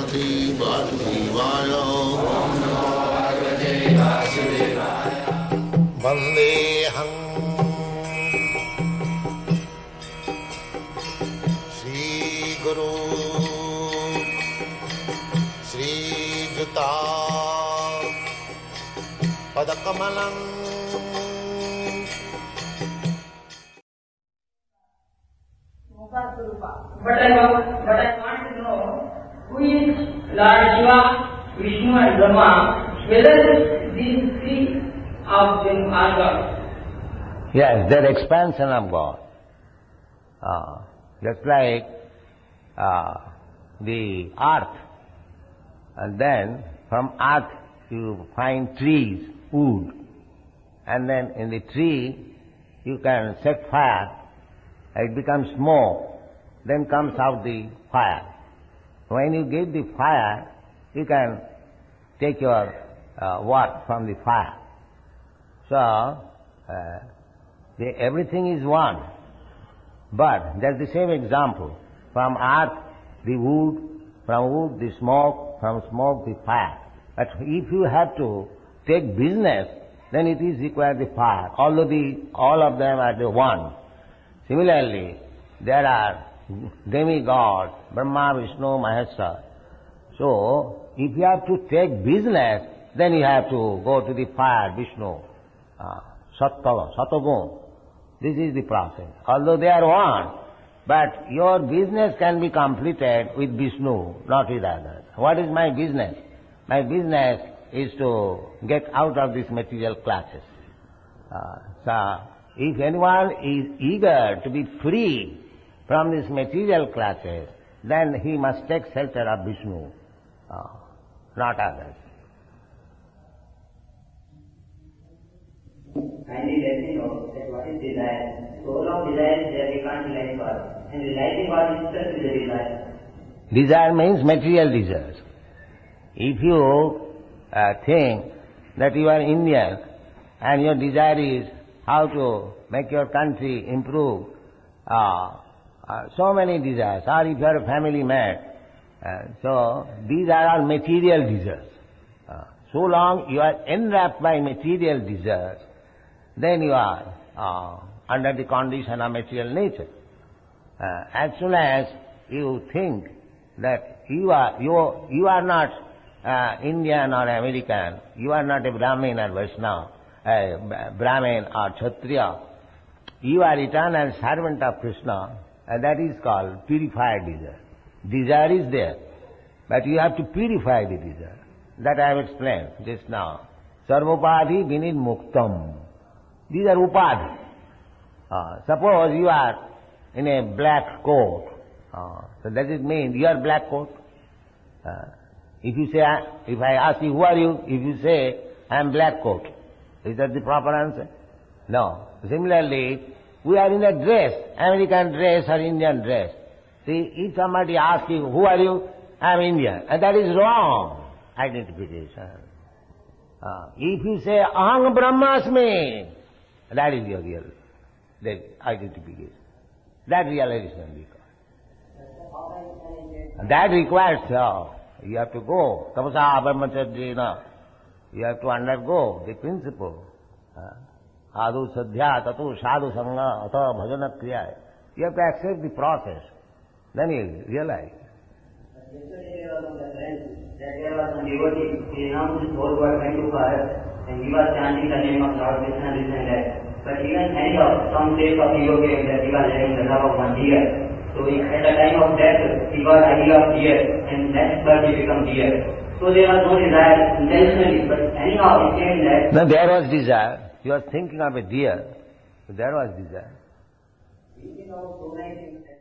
Bhagavate Vasudevaya. Vandeham Sri Guru Sri Juta Padakamalam. But I want to know who is Lord Shiva, Vishnu and Brahma, whether these three of them are God. Yes, they're expansion of God. Just like the earth, and then from earth you find trees, wood, and then in the tree you can set fire, it becomes smoke, then comes out the fire. When you get the fire, you can take your work from the fire. So, everything is one. But there's the same example. From earth, the wood, from wood, the smoke, from smoke, the fire. But if you have to take business, then it is required the fire, although all of them are the one. Similarly, there are demigods, Brahma, Vishnu, Maheshwar. So, if you have to take business, then you have to go to the fire, Vishnu, Satogun. This is the process. Although they are one, but your business can be completed with Vishnu, not with others. What is my business? My business is to get out of these material classes. So, if anyone is eager to be free from these material classes, then he must take shelter of Vishnu, not others. Kindly let me know that what is desire. So long desire is there, we can't realize God. And realizing God itself is a desire. Desire means material desires. If you think that you are Indian and your desire is how to make your country improve, so many desires, or if you are a family man, so these are all material desires. So long you are enwrapped by material desires, then you are under the condition of material nature. As soon as you think that you are not Indian or American, you are not a Brahmin or Vaishnava, Brahmin or Kshatriya, you are eternal servant of Krishna, and that is called purified desire. Desire is there, but you have to purify the desire. That I have explained just now. Sarvopadhi vinid muktam. These are upadhi. Suppose you are in a black coat. So does it mean you are black coat? If I ask you, who are you? If you say, I am black coat, is that the proper answer? No. Similarly, we are in a dress, American dress or Indian dress. See, if somebody asks you, who are you? I am Indian. And that is wrong identification. If you say, Aham Brahmasmi, that is your real identification. That realization we call. That requires, you have to go. Tapasa brahmacharya, you have to undergo the principle. Adu sadhya tatu sadhu sangha atha bhajana kriya. You have to accept the process. Then you realize. Yesterday there was on the friend that there was a devotee, he announced his whole world went to forest and he was chanting the name of Lord Krishna, this and that. But even anyhow, some trace of ego came that he was having the love of one deer. So at the time of death, he got idea of deer and next birth he became deer. So there was no desire intentionally, but anyhow it came that... No, there was desire. You are thinking of a deer, so there was desire. Thinking of so many things.